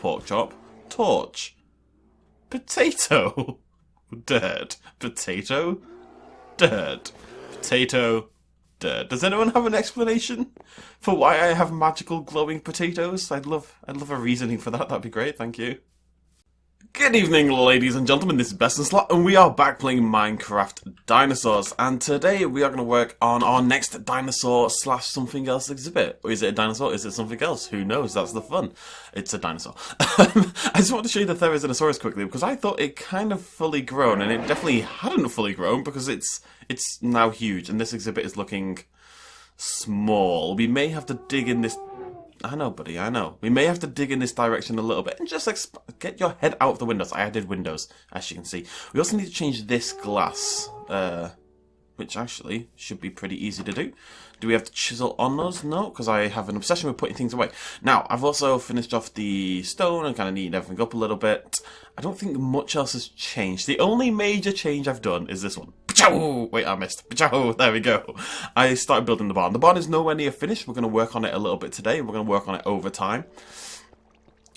pork chop, torch, potato, dirt, potato, dirt, potato, dirt. Does anyone have an explanation for why I have magical glowing potatoes? I'd love a reasoning for that. That'd be great. Thank you. Good evening, ladies and gentlemen, this is Best in Slot, and we are back playing Minecraft Dinosaurs, and today we are going to work on our next dinosaur slash something else exhibit. Or is it a dinosaur? Is it something else? Who knows? That's the fun. It's a dinosaur. I just want to show you the Therizinosaurus quickly, because I thought it kind of fully grown, and it definitely hadn't fully grown, because it's now huge, and this exhibit is looking small. We may have to dig in this... I know, buddy, I know. We may have to dig in this direction a little bit and just get your head out of the windows. I added windows, as you can see. We also need to change this glass, which actually should be pretty easy to do. Do we have to chisel on those? No, because I have an obsession with putting things away. Now, I've also finished off the stone and kind of neatened everything up a little bit. I don't think much else has changed. The only major change I've done is this one. Wait, I missed. There we go. I started building the barn. The barn is nowhere near finished. We're going to work on it a little bit today. We're going to work on it over time.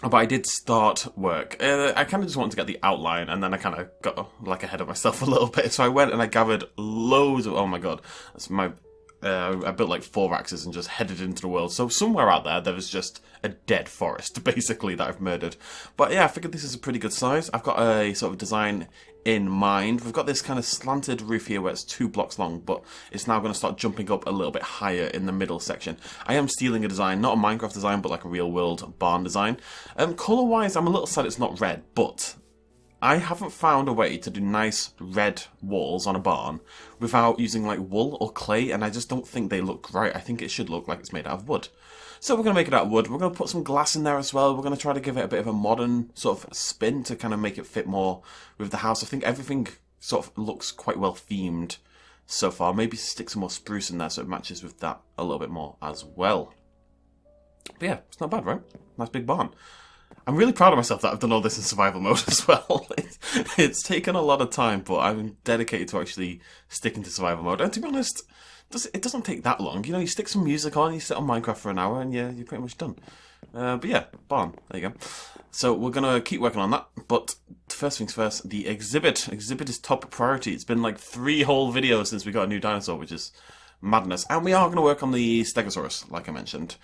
But I did start work. I kind of just wanted to get the outline, and then I kind of got ahead of myself a little bit. So I went and I gathered loads of... Oh my god. That's my... I built like 4 axes and just headed into the world. So somewhere out there was just a dead forest, basically, that I've murdered. But yeah, I figured this is a pretty good size. I've got a sort of design in mind. We've got this kind of slanted roof here where it's 2 blocks long, but it's now going to start jumping up a little bit higher in the middle section. I am stealing a design, not a Minecraft design, but like a real world barn design. Colour-wise, I'm a little sad it's not red, but... I haven't found a way to do nice red walls on a barn without using like wool or clay, and I just don't think they look right. I think it should look like it's made out of wood. So we're going to make it out of wood. We're going to put some glass in there as well. We're going to try to give it a bit of a modern sort of spin to kind of make it fit more with the house. I think everything sort of looks quite well themed so far. Maybe stick some more spruce in there so it matches with that a little bit more as well. But yeah, it's not bad, right? Nice big barn. I'm really proud of myself that I've done all this in survival mode as well. It's taken a lot of time, but I'm dedicated to actually sticking to survival mode. And to be honest, it doesn't take that long. You know, you stick some music on, you sit on Minecraft for an hour, and you're pretty much done. But yeah, barn. There you go. So we're going to keep working on that. But first things first, the exhibit. Exhibit is top priority. It's been like 3 whole videos since we got a new dinosaur, which is madness. And we are going to work on the Stegosaurus, like I mentioned.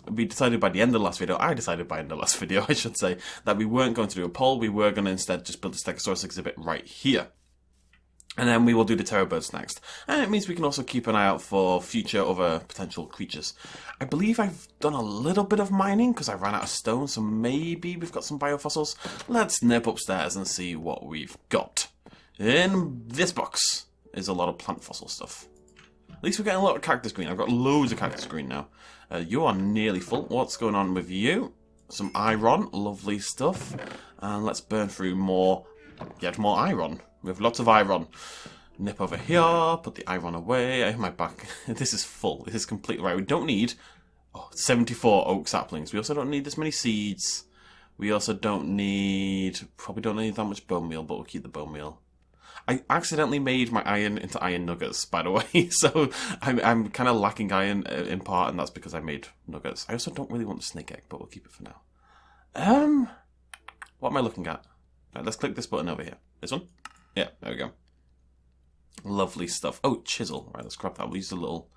We decided by the end of the last video, I decided by the end of the last video, I should say, that we weren't going to do a poll. We were going to instead just build the Stegosaurus exhibit right here. And then we will do the terror birds next. And it means we can also keep an eye out for future other potential creatures. I believe I've done a little bit of mining because I ran out of stone, so maybe we've got some biofossils. Let's nip upstairs and see what we've got. In this box is a lot of plant fossil stuff. At least we're getting a lot of cactus green. I've got loads of cactus green now. You are nearly full. What's going on with you? Some iron. Lovely stuff. And let's burn through more. Get more iron. We have lots of iron. Nip over here. Put the iron away. I have my back. This is full. This is completely right. We don't need 74 oak saplings. We also don't need this many seeds. We also don't need... Probably don't need that much bone meal, but we'll keep the bone meal. I accidentally made my iron into iron nuggets, by the way, so I'm kind of lacking iron in part, and that's because I made nuggets. I also don't really want the snake egg, but we'll keep it for now. What am I looking at? Right, let's click this button over here. This one? Yeah, there we go. Lovely stuff. Oh, chisel. Right, let's grab that. We'll use a little...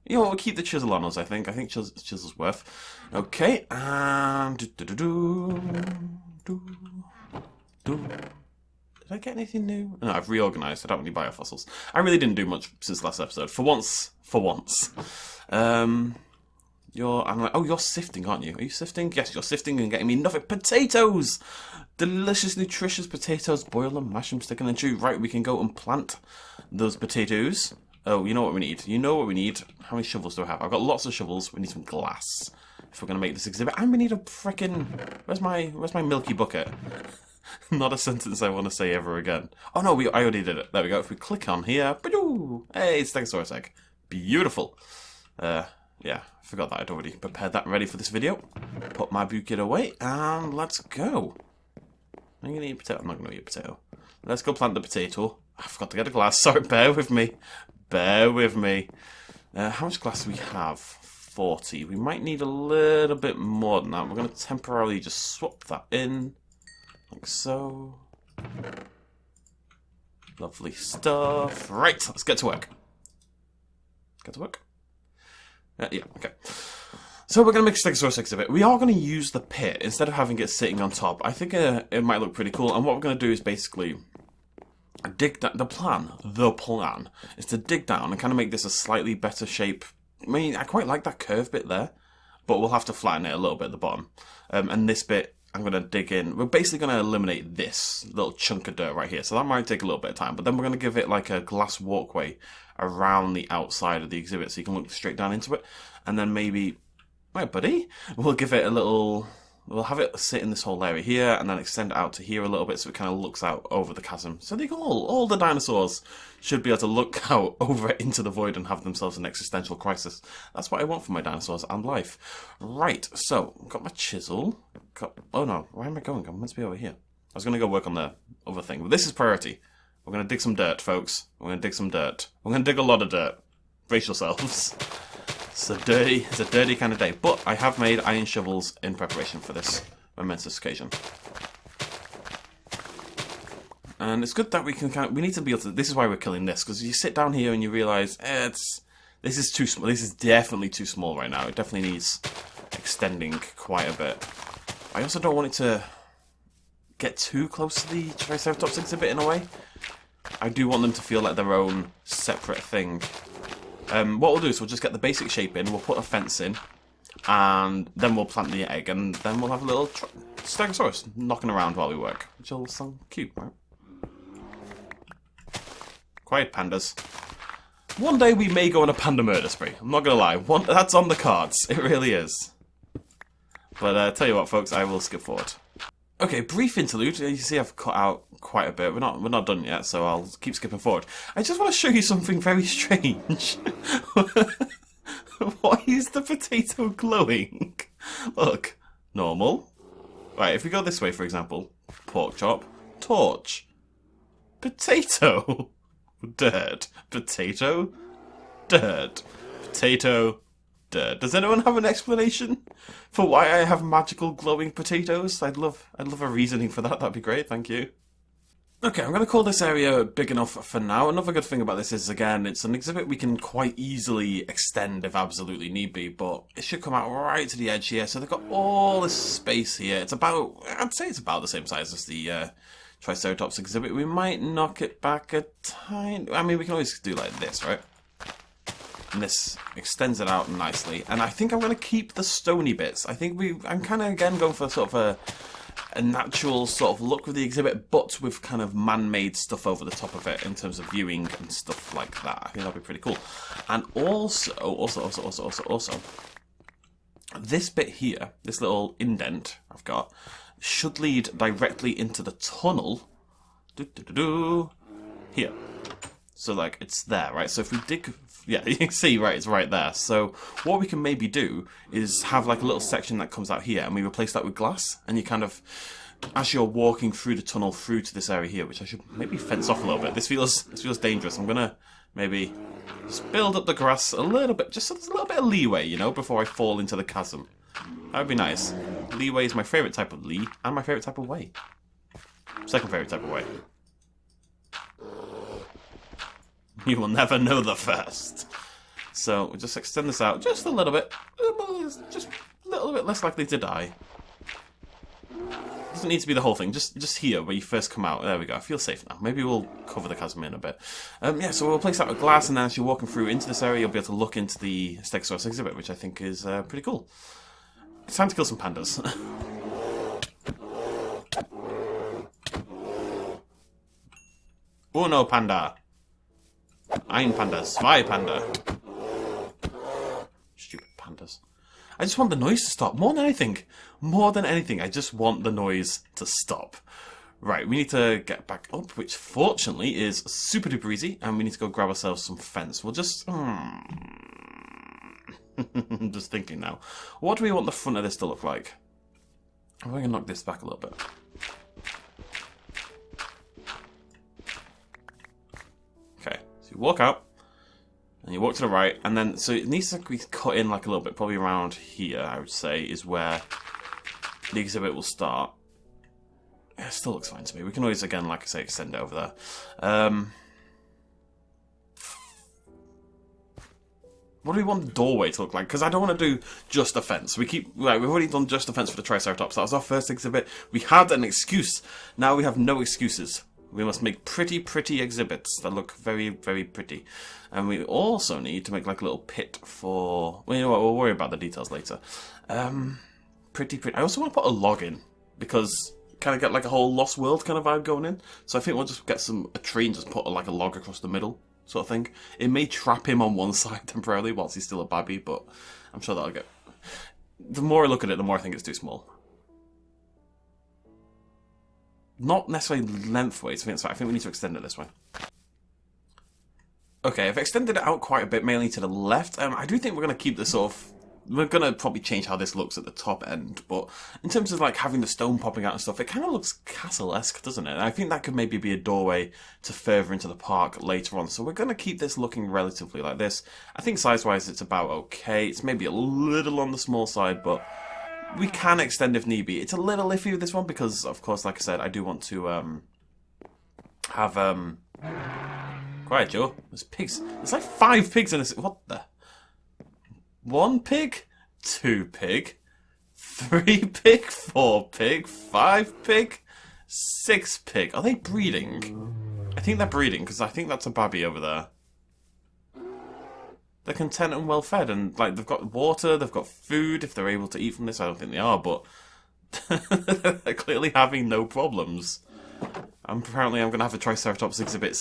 You know what, we'll keep the chisel on us, I think. I think chisel's worth. Okay, and... Did I get anything new? No, I've reorganised. I don't have any biofossils. I really didn't do much since last episode. For once. You're sifting, aren't you? Are you sifting? Yes, you're sifting and getting me nothing. Potatoes! Delicious, nutritious potatoes. Boil them, mash them, stick them in the chew. Right, we can go and plant those potatoes. Oh, you know what we need? You know what we need? How many shovels do I have? I've got lots of shovels. We need some glass if we're going to make this exhibit. And we need a frickin'... Where's my milky bucket? Not a sentence I want to say ever again. Oh no, I already did it. There we go. If we click on here, hey, it's Stegosaurus egg. Beautiful. Yeah, I forgot that I'd already prepared that and ready for this video. Put my bucket away, and let's go. I'm going to eat a potato. I'm not going to eat a potato. Let's go plant the potato. I forgot to get a glass. Sorry, bear with me. Bear with me. How much glass do we have? 40. We might need a little bit more than that. We're going to temporarily just swap that in, like so. Lovely stuff. Right, let's get to work. Get to work? Yeah, okay. So we're going to make a Stegosaurus exhibit. We are going to use the pit instead of having it sitting on top. I think it might look pretty cool. And what we're going to do is basically dig down. The plan is to dig down and kind of make this a slightly better shape. I mean, I quite like that curve bit there, but we'll have to flatten it a little bit at the bottom. And this bit, I'm going to dig in. We're basically going to eliminate this little chunk of dirt right here. So that might take a little bit of time, but then we're going to give it like a glass walkway around the outside of the exhibit so you can look straight down into it. And then maybe, right buddy, we'll give it a little, we'll have it sit in this whole area here and then extend it out to here a little bit so it kind of looks out over the chasm. So they can all the dinosaurs should be able to look out over into the void and have themselves an existential crisis. That's what I want for my dinosaurs and life. Right, so, I've got my chisel. Oh no, where am I going? I'm meant to be over here. I was going to go work on the other thing, but this is priority. We're going to dig some dirt, folks. We're going to dig some dirt. We're going to dig a lot of dirt. Brace yourselves. It's a dirty kind of day. But I have made iron shovels in preparation for this momentous occasion. And it's good that we can we need to be able to, this is why we're killing this, because you sit down here and you realise, this is too small. This is definitely too small right now. It definitely needs extending quite a bit. I also don't want it to get too close to the Triceratops exhibit in a way. I do want them to feel like their own separate thing. What we'll do is we'll just get the basic shape in, we'll put a fence in, and then we'll plant the egg, and then we'll have a little Stegosaurus knocking around while we work, which will sound cute, right? Quiet, pandas. One day we may go on a panda murder spree, I'm not gonna lie, that's on the cards, it really is. But tell you what folks, I will skip forward. Okay, brief interlude. You see I've cut out quite a bit. We're not done yet, so I'll keep skipping forward. I just want to show you something very strange. Why is the potato glowing? Look, normal. Right, if we go this way, for example, pork chop, torch, potato, dirt, potato, dirt, potato, dirt. Does anyone have an explanation for why I have magical glowing potatoes? I'd love a reasoning for that. That'd be great. Thank you. Okay, I'm going to call this area big enough for now. Another good thing about this is, again, it's an exhibit we can quite easily extend if absolutely need be, but it should come out right to the edge here. So they've got all this space here. It's about, I'd say it's about the same size as the Triceratops exhibit. We might knock it back a tiny, I mean, we can always do like this, right? And this extends it out nicely. And I think I'm going to keep the stony bits. I think I'm kind of, again, going for sort of a natural sort of look with the exhibit, but with kind of man-made stuff over the top of it in terms of viewing and stuff like that. I think that'd be pretty cool. And also, this bit here, this little indent I've got, should lead directly into the tunnel. Here. So, like, it's there, right? So if we dig... Yeah, you can see, right, it's right there. So what we can maybe do is have, like, a little section that comes out here, and we replace that with glass, and you kind of, as you're walking through the tunnel through to this area here, which I should maybe fence off a little bit. This feels dangerous. I'm going to maybe just build up the grass a little bit, just so there's a little bit of leeway, you know, before I fall into the chasm. That would be nice. Leeway is my favourite type of lee, and my favourite type of way. Second favourite type of way. You will never know the first. So we'll just extend this out just a little bit. Just a little bit less likely to die. Doesn't need to be the whole thing. Just here where you first come out. There we go. I feel safe now. Maybe we'll cover the chasm in a bit. Yeah, so we'll place that with glass, and then as you're walking through into this area, you'll be able to look into the Stegosaurus exhibit, which I think is pretty cool. It's time to kill some pandas. Uno panda. Ein Panda, zwei Panda. Stupid pandas. I just want the noise to stop. More than anything, I just want the noise to stop. Right, we need to get back up, which fortunately is super duper easy, and we need to go grab ourselves some fence. We'll just... just thinking now. What do we want the front of this to look like? I'm going to knock this back a little bit. Okay, so you walk out, And you walk to the right, and then, so it needs to be cut in like a little bit, probably around here, I would say, is where the exhibit will start. Yeah, it still looks fine to me. We can always, again, like I say, extend it over there. What do we want the doorway to look like? Because I don't want to do just a fence. We've already done just a fence for the Triceratops. That was our first exhibit. We had an excuse. Now we have no excuses. We must make pretty, pretty exhibits that look very, very pretty. And we also need to make like a little pit for... Well, you know what? We'll worry about the details later. Pretty. I also want to put a log in. Because kind of get like a whole Lost World kind of vibe going in. So I think we'll just get a tree and just put like a log across the middle. Sort of thing. It may trap him on one side temporarily whilst he's still a babby, but I'm sure that'll get... The more I look at it, the more I think it's too small. Not necessarily lengthways, I think we need to extend it this way. Okay, I've extended it out quite a bit, mainly to the left. I do think we're going to keep this sort of... We're going to probably change how this looks at the top end, but in terms of like having the stone popping out and stuff, it kind of looks castle-esque, doesn't it? And I think that could maybe be a doorway to further into the park later on. So we're going to keep this looking relatively like this. I think size-wise it's about okay. It's maybe a little on the small side, but we can extend if need be. It's a little iffy with this one because, of course, like I said, I do want to have... Quiet, Joe. There's pigs. There's like 5 pigs in this. What the... 1 pig, 2 pig, 3 pig, 4 pig, 5 pig, 6 pig. Are they breeding? I think they're breeding, because I think that's a babby over there. They're content and well fed, and like they've got water, they've got food, if they're able to eat from this. I don't think they are, but they're clearly having no problems. Apparently I'm going to have a Triceratops exhibit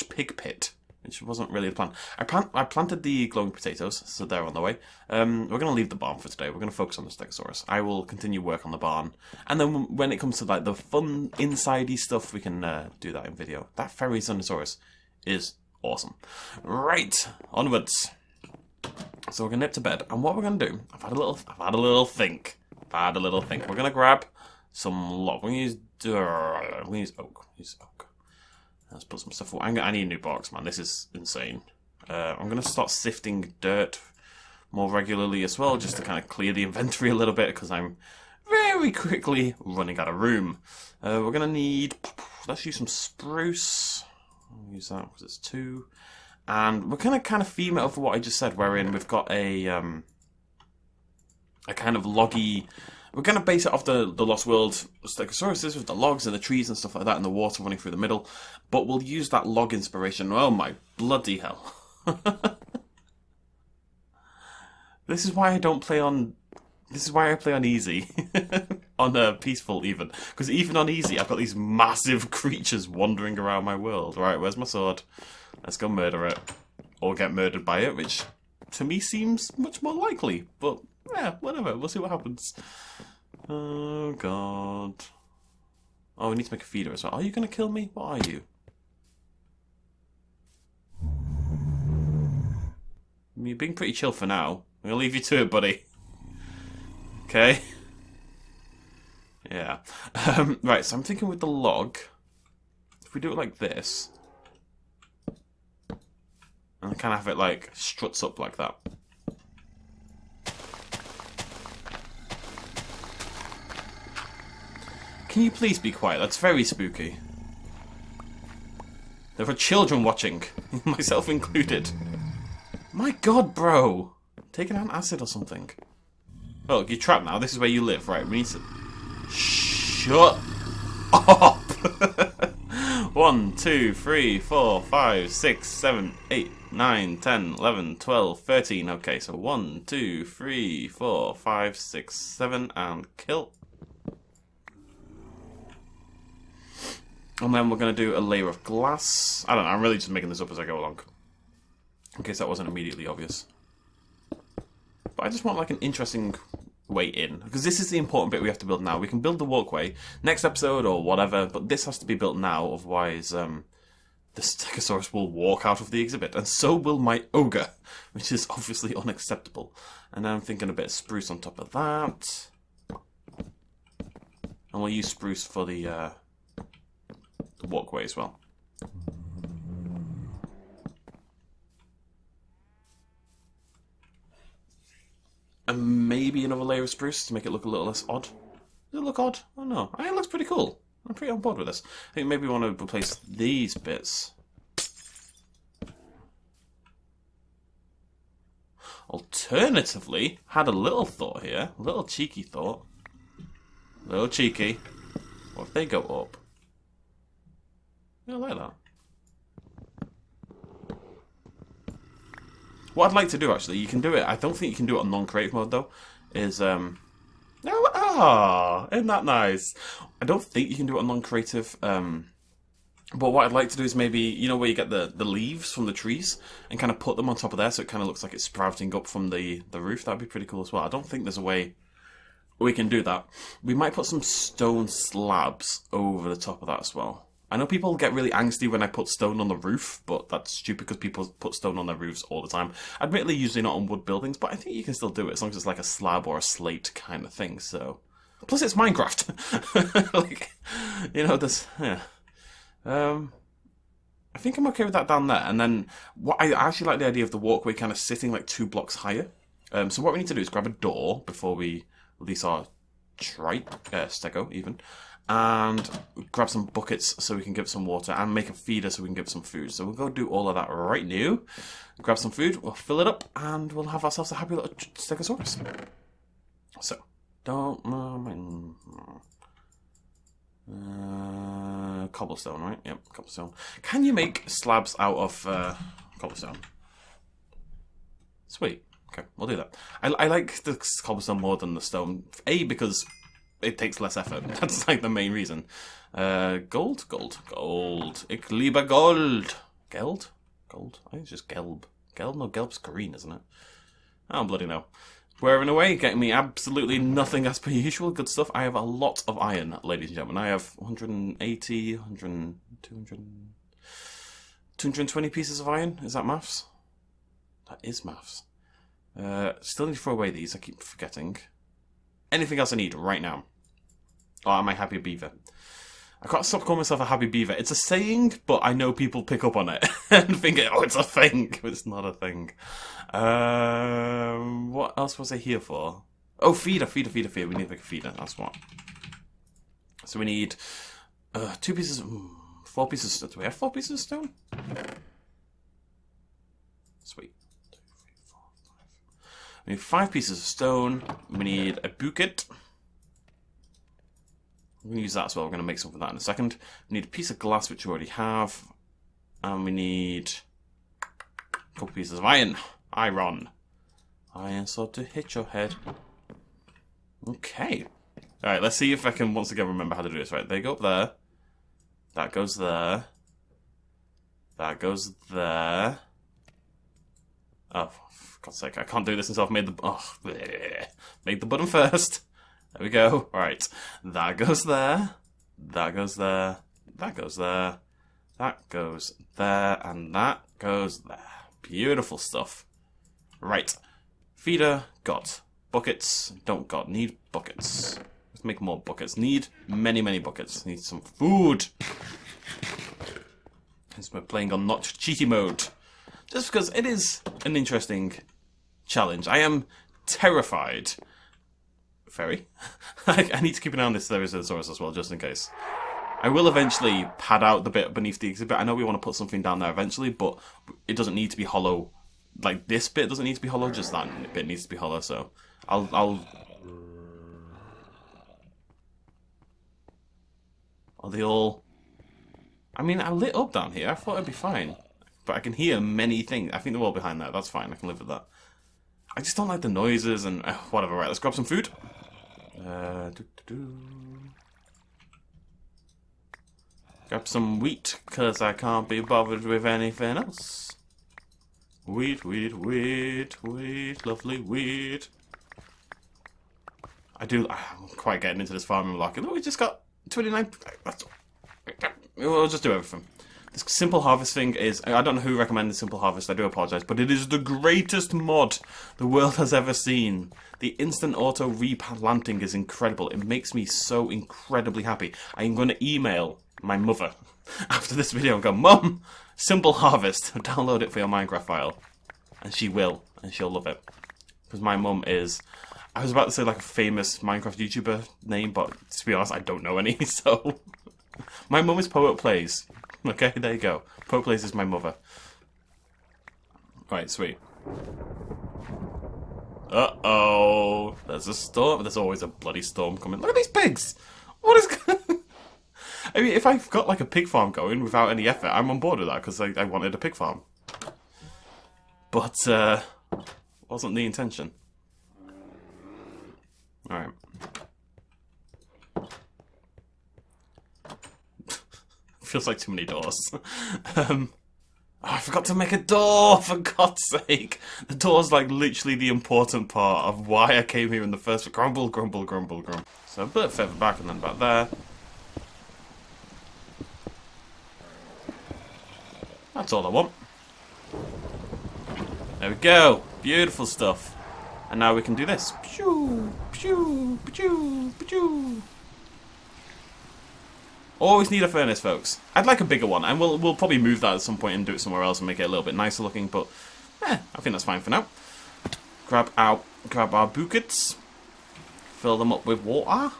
/ pig pit. Which wasn't really the plan. I planted the glowing potatoes, so they're on the way. We're going to leave the barn for today. We're going to focus on the Stegosaurus. I will continue work on the barn. And then when it comes to like the fun, inside-y stuff, we can do that in video. That fairy Spinosaurus is awesome. Right, onwards. So we're going to nip to bed. And what we're going to do, I've had a little think. We're going to grab some log. We're going to use oak. Let's put some stuff away. I need a new box, man. This is insane. I'm going to start sifting dirt more regularly as well, just to kind of clear the inventory a little bit, because I'm very quickly running out of room. We're going to need... Let's use some spruce. I'll use that because it's 2. And we're going to kind of theme it over what I just said, wherein we've got a kind of loggy... We're going to base it off the Lost World Stegosauruses with the logs and the trees and stuff like that and the water running through the middle. But we'll use that log inspiration. Oh my bloody hell. This is why I don't play on... This is why I play on easy. On peaceful even. Because even on easy I've got these massive creatures wandering around my world. Right, where's my sword? Let's go murder it. Or get murdered by it, which to me seems much more likely. But... yeah, whatever. We'll see what happens. Oh, God. Oh, we need to make a feeder as well. Are you going to kill me? What are you? You're being pretty chill for now. I'm going to leave you to it, buddy. Okay? Yeah. Right, so I'm thinking with the log, if we do it like this, and kind of have it, like, struts up like that. Can you please be quiet? That's very spooky. There are children watching, myself included. My God, bro! Take an acid or something. Oh, you're trapped now. This is where you live, right? We need to... Shut up! 1, 2, 3, 4, 5, 6, 7, 8, 9, 10, 11, 12, 13. Okay, so 1, 2, 3, 4, 5, 6, 7, and kill. And then we're going to do a layer of glass. I don't know, I'm really just making this up as I go along. In case that wasn't immediately obvious. But I just want like an interesting way in. Because this is the important bit we have to build now. We can build the walkway next episode or whatever, but this has to be built now, otherwise the Stegosaurus will walk out of the exhibit. And so will my ogre, which is obviously unacceptable. And then I'm thinking a bit of spruce on top of that. And we'll use spruce for the walkway as well. of spruce to make it look a little less odd. Does it look odd? Oh no, I think it looks pretty cool. I'm pretty on board with this. I think maybe we want to replace these bits. Alternatively, had a little thought here, a little cheeky thought. A little cheeky. What if they go up? Yeah, I like that. What I'd like to do, actually, you can do it. I don't think you can do it on non-creative mode, though. Is, isn't that nice? I don't think you can do it on non-creative. But what I'd like to do is maybe, you know, where you get the leaves from the trees and kind of put them on top of there so it kind of looks like it's sprouting up from the roof. That'd be pretty cool as well. I don't think there's a way we can do that. We might put some stone slabs over the top of that as well. I know people get really angsty when I put stone on the roof, but that's stupid because people put stone on their roofs all the time. Admittedly, usually not on wood buildings, but I think you can still do it as long as it's like a slab or a slate kind of thing, so... Plus, it's Minecraft. Like, you know, there's... Yeah. I think I'm okay with that down there. And then, what I actually like the idea of the walkway kind of sitting like 2 blocks higher. So what we need to do is grab a door before we release our stego even, and grab some buckets so we can give some water, and make a feeder so we can give some food. So we'll go do all of that right now. Grab some food, we'll fill it up, and we'll have ourselves a happy little stegosaurus. So, don't... cobblestone, right? Yep, cobblestone. Can you make slabs out of cobblestone? Sweet. Okay, we'll do that. I like the cobblestone more than the stone. A, because it takes less effort. That's like the main reason. Gold? Gold. Ich liebe Gold. Geld? Gold? I think it's just Gelb. Gelb? No, Gelb's green, isn't it? I don't bloody know. Wearing away, getting me absolutely nothing as per usual. Good stuff. I have a lot of iron, ladies and gentlemen. I have 180, 100, 200, 220 pieces of iron. Is that maths? That is maths. Still need to throw away these. I keep forgetting. Anything else I need right now? Oh, I'm a happy beaver. I can't stop calling myself a happy beaver. It's a saying, but I know people pick up on it and think, oh, it's a thing. It's not a thing. What else was I here for? Oh, feeder. We need to make a feeder. That's what. So we need 2 pieces, 4 pieces of stone. Do we have 4 pieces of stone? Sweet. 2, 3, 4, 5. We need 5 pieces of stone. We need a bucket. We're going to use that as well. We're going to make something of that in a second. We need a piece of glass, which we already have. And we need a couple pieces of iron. Iron sword to hit your head. Okay. Alright, let's see if I can once again remember how to do this. Right, they go up there. That goes there. That goes there. Oh, for God's sake, I can't do this until I've made the... Oh, bleh. Made the button first. There we go. Right. That goes there. That goes there. That goes there. That goes there. And that goes there. Beautiful stuff. Right. Feeder. Got. Buckets. Don't got. Need buckets. Let's make more buckets. Need many, many buckets. Need some food. Since we're playing on not cheaty mode. Just because it is an interesting challenge. I am terrified. Fairy. I need to keep an eye on this Therizinosaurus as well, just in case. I will eventually pad out the bit beneath the exhibit. I know we want to put something down there eventually, but it doesn't need to be hollow. Like, this bit doesn't need to be hollow, just that bit needs to be hollow, so... Are they all... I mean, I lit up down here. I thought it'd be fine. But I can hear many things. I think they're all behind there. That's fine. I can live with that. I just don't like the noises and... whatever. Right, let's grab some food. Grab some wheat, because I can't be bothered with anything else. Wheat, lovely wheat. I'm quite getting into this farming market. Look, we just got 29... We'll just do everything. This simple harvest thing is... I don't know who recommended simple harvest, I do apologise, but it is the greatest mod the world has ever seen. The instant auto replanting is incredible. It makes me so incredibly happy. I am going to email my mother after this video and go, Mum, simple harvest, download it for your Minecraft file. And she will, and she'll love it. Because my mum is I was about to say like a famous Minecraft YouTuber name, but to be honest, I don't know any, so... My mum is Poet Plays. Okay, there you go. Poet Plays is my mother. Right, sweet. Uh-oh. There's a storm. There's always a bloody storm coming. Look at these pigs! What is... I mean, if I've got like a pig farm going without any effort, I'm on board with that, because I wanted a pig farm. But, wasn't the intention. Alright. Feels like too many doors. Oh, I forgot to make a door, for God's sake. The door's like literally the important part of why I came here in the first... Grumble, grumble, grumble, grumble. So a bit further back and then back there. That's all I want. There we go. Beautiful stuff. And now we can do this. Pew, pew, pew, pew. Always need a furnace, folks. I'd like a bigger one, and we'll probably move that at some point and do it somewhere else and make it a little bit nicer looking. But I think that's fine for now. Grab our buckets, fill them up with water.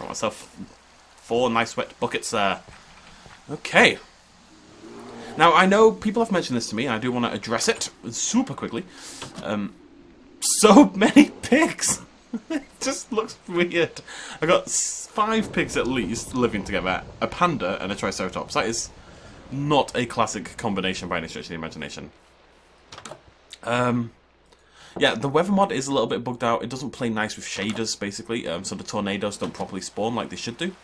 Got myself 4 nice wet buckets there. Okay. Now, I know people have mentioned this to me, and I do want to address it super quickly. So many pigs! It just looks weird. I got 5 pigs at least living together, a panda and a triceratops. That is not a classic combination by any stretch of the imagination. Yeah, the weather mod is a little bit bugged out. It doesn't play nice with shaders, basically, so the tornadoes don't properly spawn like they should do.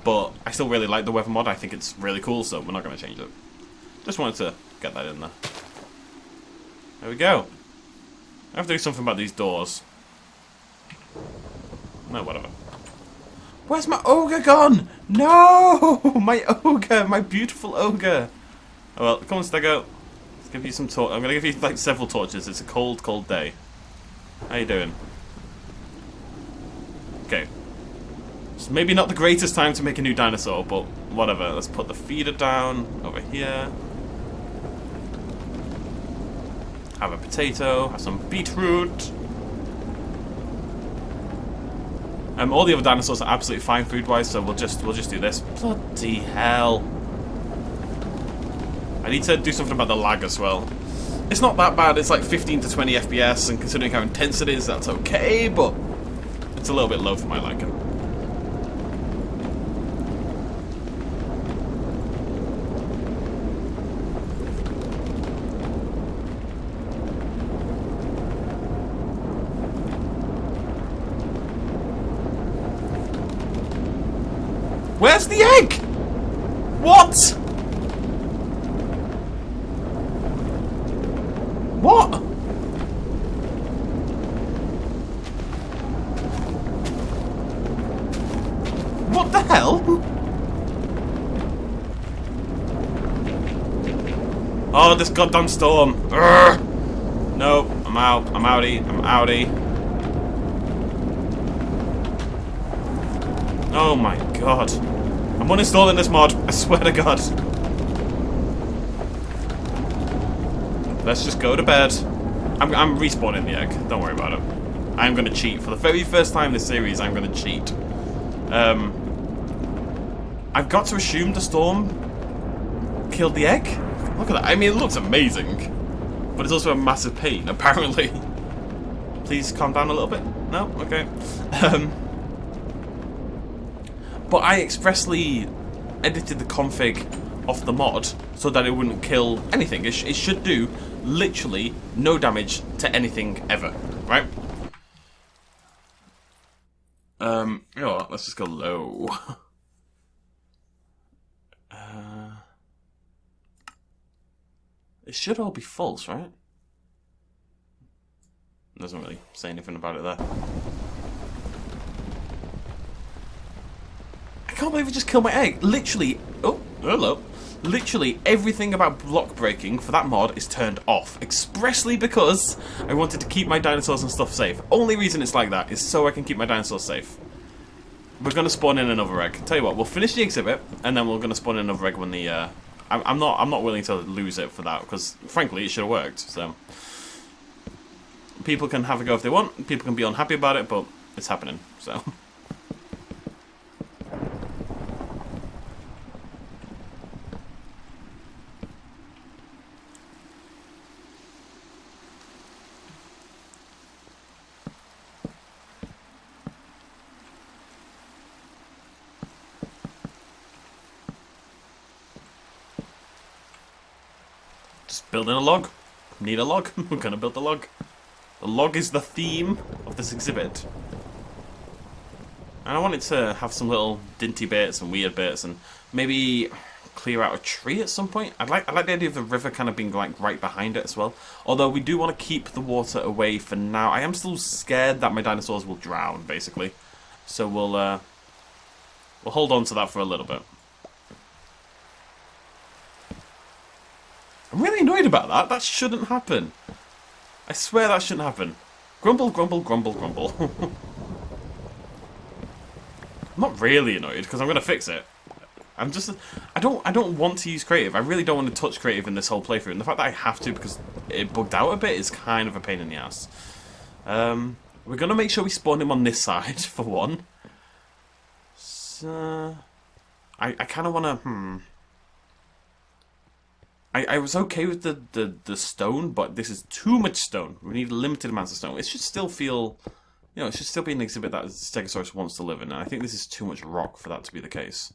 But I still really like the weather mod. I think it's really cool, so we're not going to change it. Just wanted to get that in there. There we go. I have to do something about these doors. No, whatever. Where's my ogre gone? No! My ogre! My beautiful ogre! Oh well, come on, Stego. Let's give you some torch. I'm going to give you like several torches. It's a cold, cold day. How you doing? Okay. It's maybe not the greatest time to make a new dinosaur, but whatever. Let's put the feeder down over here. Have a potato, have some beetroot. All the other dinosaurs are absolutely fine food-wise, so we'll just do this. Bloody hell! I need to do something about the lag as well. It's not that bad. It's like 15 to 20 FPS, and considering how intense it is, that's okay. But it's a little bit low for my liking. Where's the egg? What? What? What the hell? Oh, this goddamn storm. Urgh. No, I'm out. I'm outie. I'm outie. Oh my god. I'm uninstalling this mod. I swear to god. Let's just go to bed. I'm respawning the egg. Don't worry about it. I'm going to cheat. For the very first time in this series, I'm going to cheat. I've got to assume the storm killed the egg. Look at that. I mean, it looks amazing. But it's also a massive pain, apparently. Please calm down a little bit. No? Okay. But I expressly edited the config of the mod so that it wouldn't kill anything. It should do literally no damage to anything ever, right? You know what? Let's just go low. It should all be false, right? Doesn't really say anything about it there. I can't believe I just killed my egg. Literally, oh, hello. Literally everything about block breaking for that mod is turned off. Expressly because I wanted to keep my dinosaurs and stuff safe. Only reason it's like that is so I can keep my dinosaurs safe. We're going to spawn in another egg. Tell you what, we'll finish the exhibit, and then we're going to spawn in another egg when the... I'm not willing to lose it for that, because frankly it should have worked, so... People can have a go if they want. People can be unhappy about it, but it's happening, so... Just building a log. Need a log. We're gonna build the log. The log is the theme of this exhibit. And I wanted to have some little dinty bits and weird bits and maybe clear out a tree at some point. I like the idea of the river kind of being like right behind it as well. Although we do want to keep the water away for now. I am still scared that my dinosaurs will drown, basically. So we'll hold on to that for a little bit. I'm really annoyed about that. That shouldn't happen. I swear that shouldn't happen. Grumble, grumble, grumble, grumble. I'm not really annoyed because I'm going to fix it. I don't want to use creative. I really don't want to touch creative in this whole playthrough. And the fact that I have to because it bugged out a bit is kind of a pain in the ass. We're going to make sure we spawn him on this side, for one. So, I kind of want to... I was okay with the stone, but this is too much stone. We need limited amounts of stone. It should still feel... You know, it should still be an exhibit that Stegosaurus wants to live in. And I think this is too much rock for that to be the case.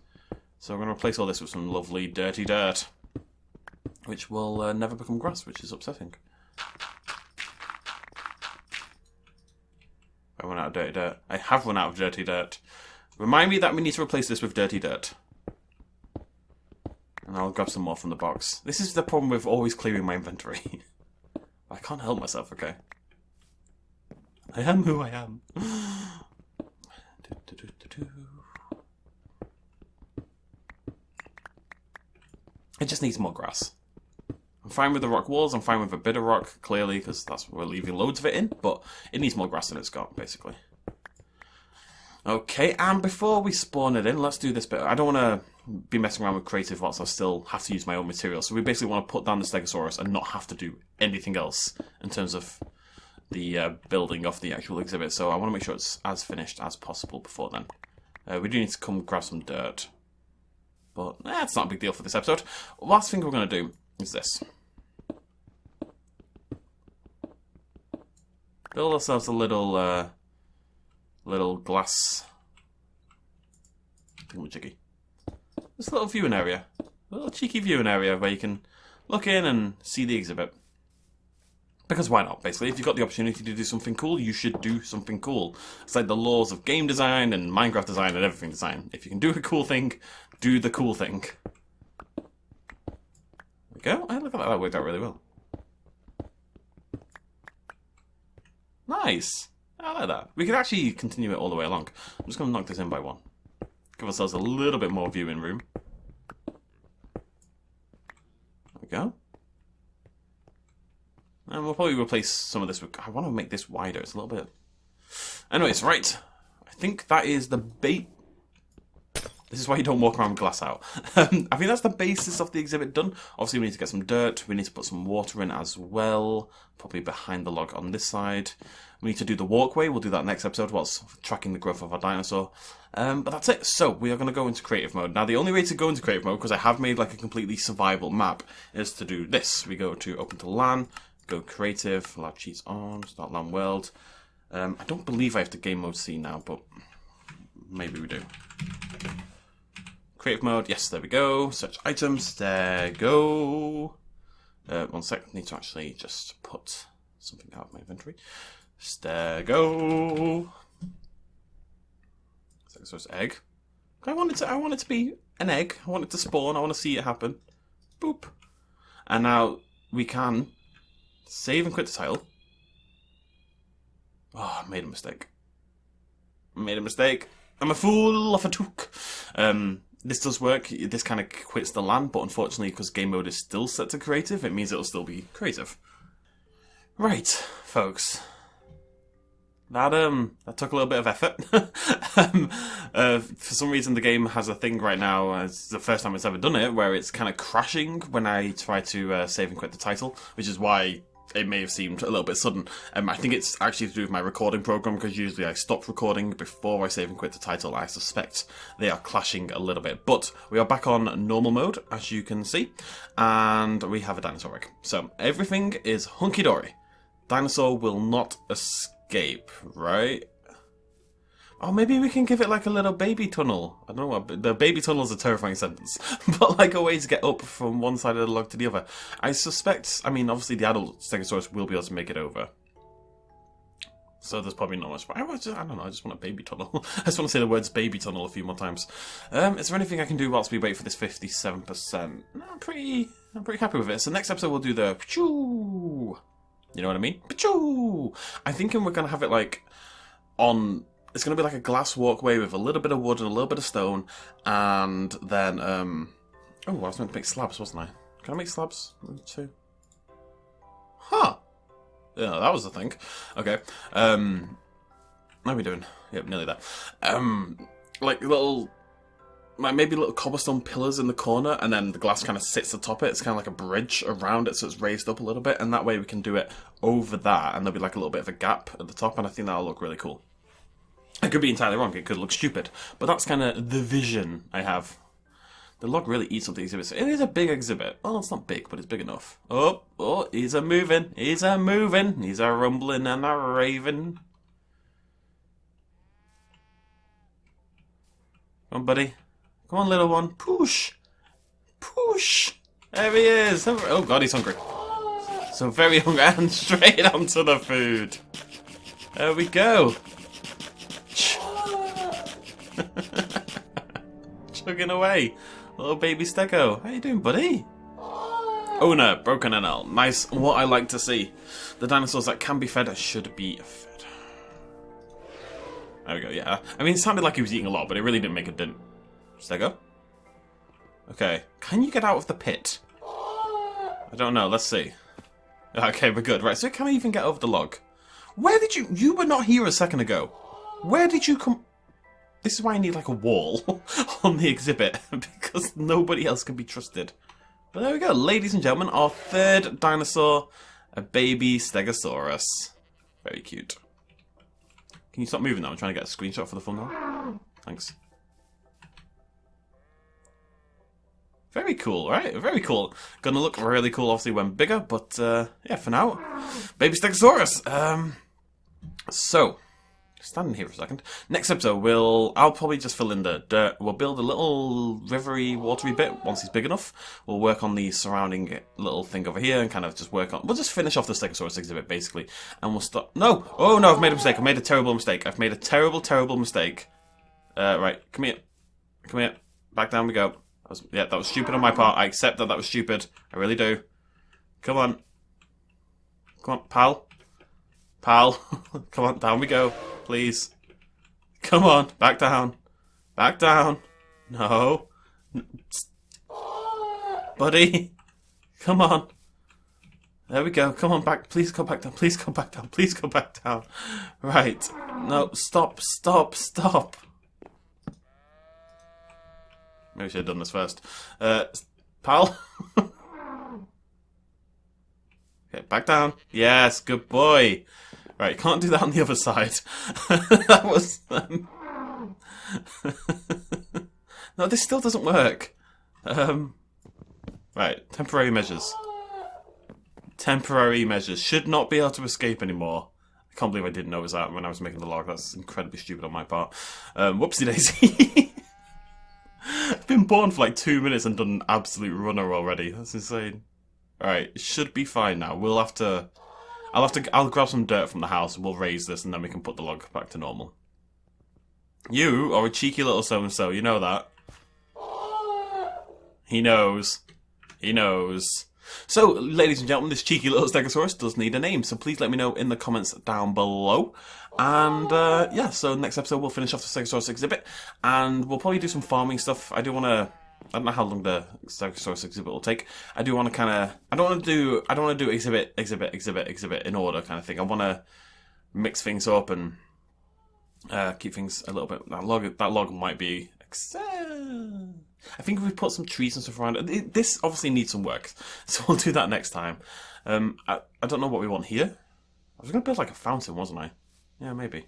So we're going to replace all this with some lovely dirty dirt. Which will never become grass, which is upsetting. I run out of dirty dirt. I have run out of dirty dirt. Remind me that we need to replace this with dirty dirt. And I'll grab some more from the box. This is the problem with always clearing my inventory. I can't help myself, okay? I am who I am. It just needs more grass. I'm fine with the rock walls, I'm fine with a bit of rock, clearly, because that's what we're leaving loads of it in, but it needs more grass than it's got, basically. Okay, and before we spawn it in, let's do this bit. I don't want to be messing around with creative whilst I still have to use my own materials. So we basically want to put down the Stegosaurus and not have to do anything else in terms of the building of the actual exhibit. So I want to make sure it's as finished as possible before then. We do need to come grab some dirt. But it's not a big deal for this episode. Last thing we're going to do is this. Build ourselves a little glass thingamajiggy. Just a little viewing area. A little cheeky viewing area where you can look in and see the exhibit. Because why not, basically? If you've got the opportunity to do something cool, you should do something cool. It's like the laws of game design and Minecraft design and everything design. If you can do a cool thing, do the cool thing. There we go. Look at that, that worked out really well. Nice. I like that. We could actually continue it all the way along. I'm just going to knock this in by one. Give ourselves a little bit more viewing room. There we go. And we'll probably replace some of this with... I want to make this wider. It's a little bit... Anyways, right. I think that is the bait... This is why you don't walk around with glass out. I think that's the basis of the exhibit done. Obviously, we need to get some dirt. We need to put some water in as well. Probably behind the log on this side. We need to do the walkway. We'll do that next episode whilst tracking the growth of our dinosaur. But that's it. So, we are going to go into creative mode. Now, the only way to go into creative mode, because I have made like a completely survival map, is to do this. We go to open to LAN, go creative, lab cheats on, start LAN world. I don't believe I have to game mode C now, but maybe we do. Creative mode, yes, there we go. Search items, there go. 1 sec, need to actually just put something out of my inventory. There go. So it's egg. I want it to be an egg. I want it to spawn. I want to see it happen. Boop. And now we can save and quit the title. Oh, I made a mistake. I'm a fool of a took. This does work. This kind of quits the LAN, but unfortunately, because game mode is still set to creative, it means it'll still be creative. Right, folks. That took a little bit of effort. For some reason, the game has a thing right now. It's the first time it's ever done it, where it's kind of crashing when I try to save and quit the title, which is why it may have seemed a little bit sudden. I think it's actually to do with my recording program, because usually I stop recording before I save and quit the title. I suspect they are clashing a little bit. But we are back on normal mode, as you can see, and we have a dinosaur egg. So everything is hunky-dory. Dinosaur will not escape, right? Oh, maybe we can give it like a little baby tunnel. I don't know what... The baby tunnel is a terrifying sentence. But like a way to get up from one side of the log to the other. I suspect... I mean, obviously the adult Stegosaurus will be able to make it over. So there's probably not much... I don't know, I just want a baby tunnel. I just want to say the words baby tunnel a few more times. Is there anything I can do whilst we wait for this 57%? I'm pretty happy with it. So next episode we'll do the... Pachoo! You know what I mean? Pachoo! I'm thinking we're going to have it like on... It's going to be like a glass walkway with a little bit of wood and a little bit of stone, and then, oh, I was meant to make slabs, wasn't I? Can I make slabs? 1, 2. Huh! Yeah, that was the thing. Okay. How are we doing? Yep, nearly there. Like little, like maybe little cobblestone pillars in the corner, and then the glass kind of sits atop it. It's kind of like a bridge around it, so it's raised up a little bit, and that way we can do it over that, and there'll be like a little bit of a gap at the top, and I think that'll look really cool. I could be entirely wrong, it could look stupid, but that's kind of the vision I have. The log really eats up the exhibit. It is a big exhibit. Well, it's not big, but it's big enough. Oh, he's a moving, he's a moving, he's a rumbling and a raving. Come on, buddy. Come on, little one. Push. Push. There he is. Oh, God, he's hungry. So very hungry, and straight onto the food. There we go. Chugging away. Little baby Stego. How you doing, buddy? Owner, broken NL. Nice. What I like to see. The dinosaurs that can be fed should be fed. There we go, yeah. I mean, it sounded like he was eating a lot, but it really didn't make a dent. Stego? Okay. Can you get out of the pit? I don't know. Let's see. Okay, we're good. Right, so can I even get over the log? Where did you... You were not here a second ago. Where did you come... This is why I need like a wall on the exhibit, because nobody else can be trusted. But there we go, ladies and gentlemen, our third dinosaur, a baby Stegosaurus. Very cute. Can you stop moving now? I'm trying to get a screenshot for the thumbnail. Thanks. Very cool, right? Very cool. Gonna look really cool, obviously, when bigger, but yeah, for now, baby Stegosaurus. So... Standing here for a second. Next episode, I'll probably just fill in the dirt. We'll build a little rivery, watery bit once he's big enough. We'll work on the surrounding little thing over here and kind of just work on... We'll just finish off the Stegosaurus exhibit, basically. And we'll stop... No! Oh, no, I've made a mistake. I've made a terrible mistake. I've made a terrible, terrible mistake. Right, come here. Come here. Back down we go. That was stupid on my part. I accept that was stupid. I really do. Come on. Come on, pal. Pal. Come on, down we go. Please. Come on, back down. Back down. No. Buddy. Come on. There we go. Come on back. Please go back down. Please go back down. Please go back down. Right. No, stop, stop, stop. Maybe I should have done this first. Pal? Okay, back down. Yes, good boy. Right, can't do that on the other side. That was... No, this still doesn't work. Right, temporary measures. Temporary measures. Should not be able to escape anymore. I can't believe I didn't notice that when I was making the log. That's incredibly stupid on my part. Whoopsie daisy. I've been born for like 2 minutes and done an absolute runner already. That's insane. Alright, it should be fine now. We'll have to... I'll grab some dirt from the house, we'll raise this, and then we can put the log back to normal. You are a cheeky little so-and-so, you know that. He knows. He knows. So, ladies and gentlemen, this cheeky little Stegosaurus does need a name, so please let me know in the comments down below. And, yeah, so next episode we'll finish off the Stegosaurus exhibit, and we'll probably do some farming stuff. I don't know how long the Stegosaurus exhibit will take. I do want to kind of... I don't want to do exhibit in order kind of thing. I want to mix things up and keep things a little bit... That log might be works. I think if we put some trees and stuff around it, this obviously needs some work, so we'll do that next time. I don't know what we want here. I was going to build like a fountain, wasn't I? Yeah, maybe.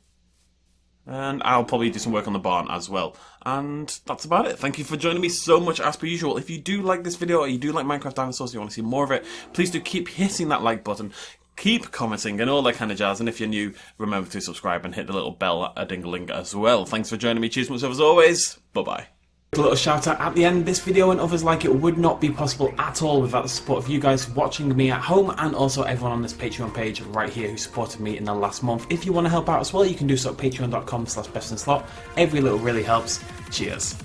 And I'll probably do some work on the barn as well. And that's about it. Thank you for joining me so much as per usual. If you do like this video or you do like Minecraft Dinosaurs and you want to see more of it, please do keep hitting that like button. Keep commenting and all that kind of jazz. And if you're new, remember to subscribe and hit the little bell a ding-a-ling as well. Thanks for joining me. Cheers much as always. Bye-bye. A little shout out at the end. This video and others like it would not be possible at all without the support of you guys watching me at home, and also everyone on this Patreon page right here who supported me in the last month. If you want to help out as well, you can do so at patreon.com/bestinslot. Every little really helps. Cheers.